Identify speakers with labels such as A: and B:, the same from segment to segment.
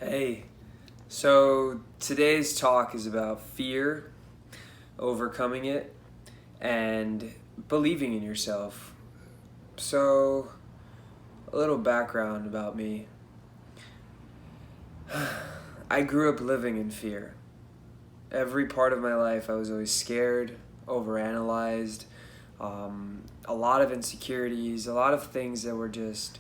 A: Hey, so today's talk is about fear, overcoming it, and believing in yourself. So, a little background about me. I grew up living in fear. Every part of my life, I was always scared, overanalyzed, a lot of insecurities, a lot of things that were just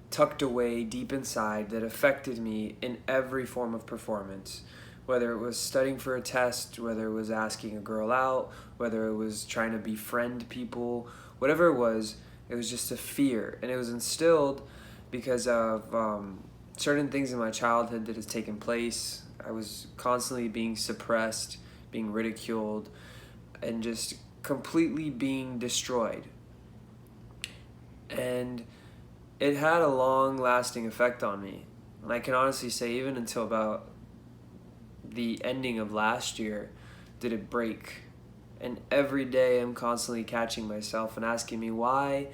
A: tucked away deep inside that affected me in every form of performance. Whether it was studying for a test, whether it was asking a girl out, whether it was trying to befriend people, whatever it was just a fear. And it was instilled because of certain things in my childhood that has taken place. I was constantly being suppressed, being ridiculed, and just completely being destroyed. And it had a long lasting effect on me. And I can honestly say, even until about the ending of last year, did it break. And every day I'm constantly catching myself and asking me, why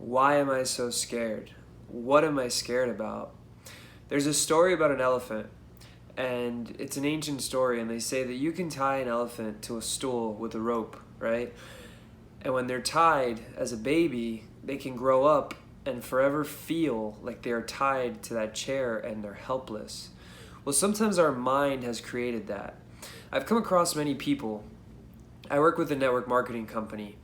A: am I so scared? What am I scared about? There's a story about an elephant, and it's an ancient story, and they say that you can tie an elephant to a stool with a rope, right? And when they're tied as a baby, they can grow up and forever feel like they are tied to that chair and they're helpless. Well, sometimes our mind has created that. I've come across many people. I work with a network marketing company,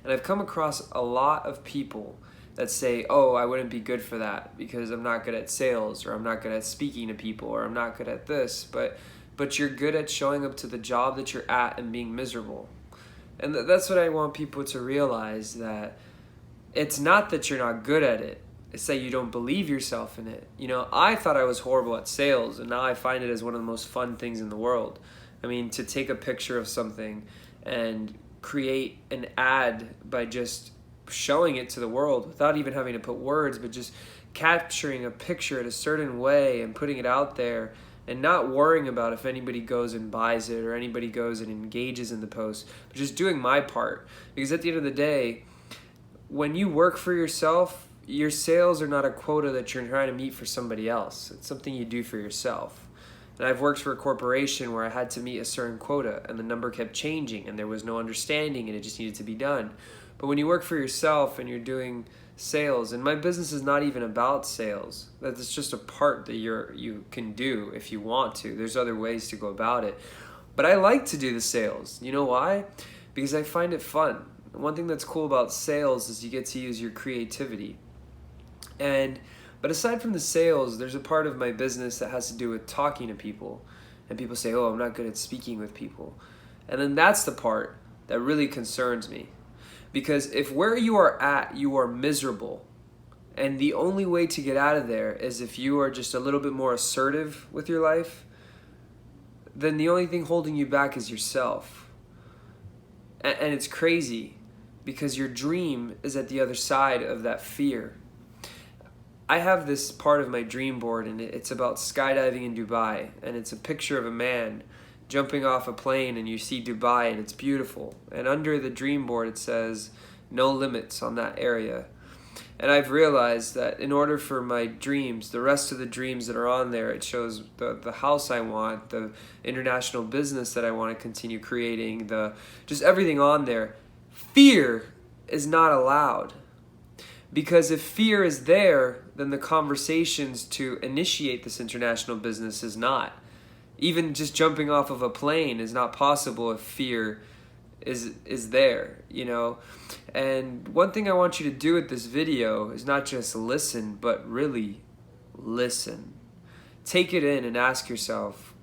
A: and I've come across a lot of people that say, oh, I wouldn't be good for that because I'm not good at sales, or I'm not good at speaking to people, or I'm not good at this, but you're good at showing up to the job that you're at and being miserable. And that's what I want people to realize, that it's not that you're not good at it. It's that you don't believe yourself in it. You know, I thought I was horrible at sales, and now I find it as one of the most fun things in the world. I mean, to take a picture of something and create an ad by just showing it to the world without even having to put words, but just capturing a picture in a certain way and putting it out there and not worrying about if anybody goes and buys it or anybody goes and engages in the post, but just doing my part. Because at the end of the day, when you work for yourself, your sales are not a quota that you're trying to meet for somebody else. It's something you do for yourself. And I've worked for a corporation where I had to meet a certain quota, and the number kept changing, and there was no understanding, and it just needed to be done. But when you work for yourself and you're doing sales, and my business is not even about sales. That's just a part that you can do if you want to. There's other ways to go about it. But I like to do the sales. You know why? Because I find it fun. One thing that's cool about sales is you get to use your creativity. But aside from the sales, there's a part of my business that has to do with talking to people. And people say, oh, I'm not good at speaking with people. And then that's the part that really concerns me. Because if where you are at, you are miserable, and the only way to get out of there is if you are just a little bit more assertive with your life, then the only thing holding you back is yourself. And it's crazy, because your dream is at the other side of that fear. I have this part of my dream board, and it's about skydiving in Dubai, and it's a picture of a man jumping off a plane, and you see Dubai, and it's beautiful. And under the dream board it says, no limits on that area. And I've realized that in order for my dreams, the rest of the dreams that are on there, it shows the house I want, the international business that I want to continue creating, just everything on there. Fear is not allowed. Because if fear is there, then the conversations to initiate this international business is not. Even just jumping off of a plane is not possible if fear is there, you know? And one thing I want you to do with this video is not just listen, but really listen. Take it in and ask yourself,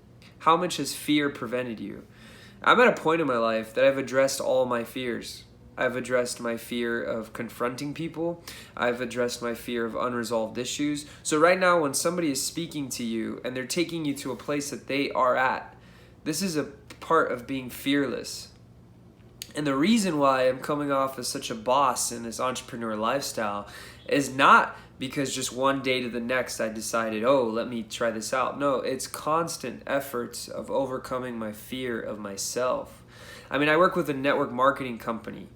A: how much has fear prevented you? I'm at a point in my life that I've addressed all my fears. I've addressed my fear of confronting people. I've addressed my fear of unresolved issues. So right now, when somebody is speaking to you and they're taking you to a place that they are at, this is a part of being fearless. And the reason why I'm coming off as such a boss in this entrepreneur lifestyle is not because just one day to the next I decided, oh, let me try this out. No, it's constant efforts of overcoming my fear of myself. I mean, I work with a network marketing company.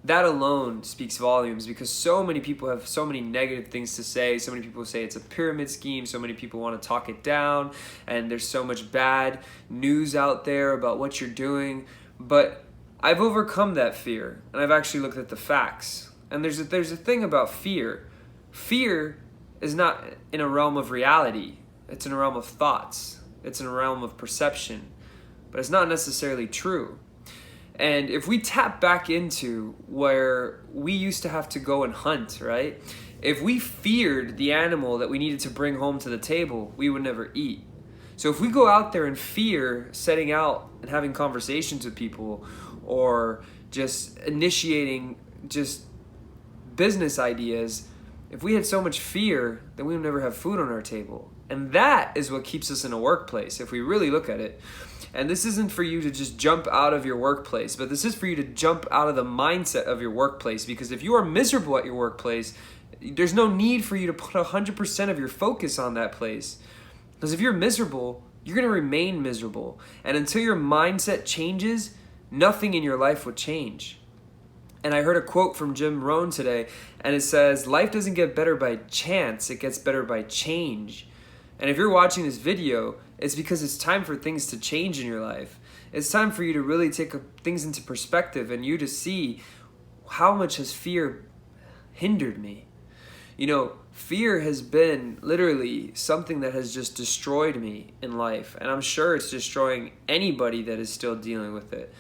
A: that alone speaks volumes, because so many people have so many negative things to say. So many people say it's a pyramid scheme. So many people want to talk it down, and there's so much bad news out there about what you're doing. But I've overcome that fear, and I've actually looked at the facts. And there's a thing about fear. Fear is not in a realm of reality. It's in a realm of thoughts. It's in a realm of perception. But it's not necessarily true. And if we tap back into where we used to have to go and hunt, right? If we feared the animal that we needed to bring home to the table, we would never eat. So if we go out there and fear setting out and having conversations with people, or just initiating just business ideas, if we had so much fear, then we would never have food on our table. And that is what keeps us in a workplace, if we really look at it. And this isn't for you to just jump out of your workplace, but this is for you to jump out of the mindset of your workplace. Because if you are miserable at your workplace, there's no need for you to put 100% of your focus on that place. Because if you're miserable, you're going to remain miserable. And until your mindset changes, nothing in your life will change. And I heard a quote from Jim Rohn today, and it says, life doesn't get better by chance, it gets better by change. And if you're watching this video, it's because it's time for things to change in your life. It's time for you to really take things into perspective, and you to see how much has fear hindered me. You know, fear has been literally something that has just destroyed me in life. And I'm sure it's destroying anybody that is still dealing with it.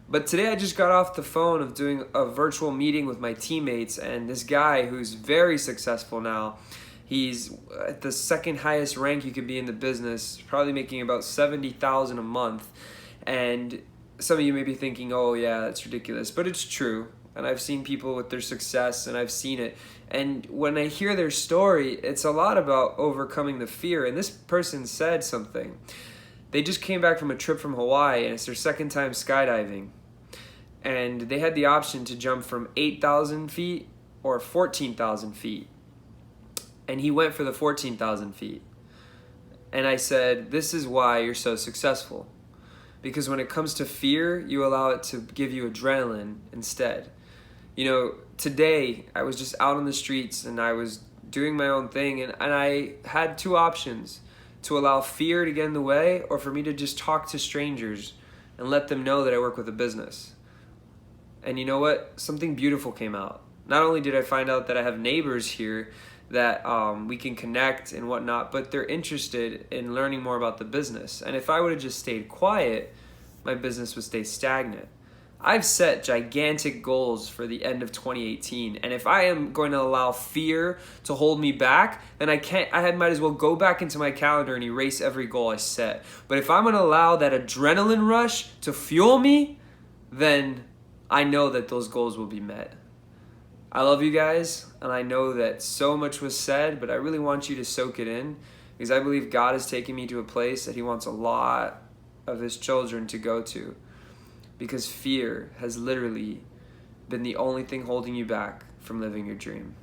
A: But today I just got off the phone of doing a virtual meeting with my teammates, and this guy who's very successful now, he's at the second highest rank you could be in the business, probably making about $70,000 a month. And some of you may be thinking, oh yeah, that's ridiculous, but it's true. And I've seen people with their success, and I've seen it. And when I hear their story, it's a lot about overcoming the fear. And this person said something. They just came back from a trip from Hawaii, and it's their second time skydiving. And they had the option to jump from 8,000 feet or 14,000 feet. And he went for the 14,000 feet. And I said, this is why you're so successful. Because when it comes to fear, you allow it to give you adrenaline instead. You know, today I was just out on the streets and I was doing my own thing, and I had two options: to allow fear to get in the way, or for me to just talk to strangers and let them know that I work with a business. And you know what? Something beautiful came out. Not only did I find out that I have neighbors here that we can connect and whatnot, but they're interested in learning more about the business. And if I would have just stayed quiet, my business would stay stagnant. I've set gigantic goals for the end of 2018, and if I am going to allow fear to hold me back, then I might as well go back into my calendar and erase every goal I set. But if I'm going to allow that adrenaline rush to fuel me, then I know that those goals will be met. I love you guys, and I know that so much was said, but I really want you to soak it in, because I believe God is taking me to a place that He wants a lot of His children to go to. Because fear has literally been the only thing holding you back from living your dream.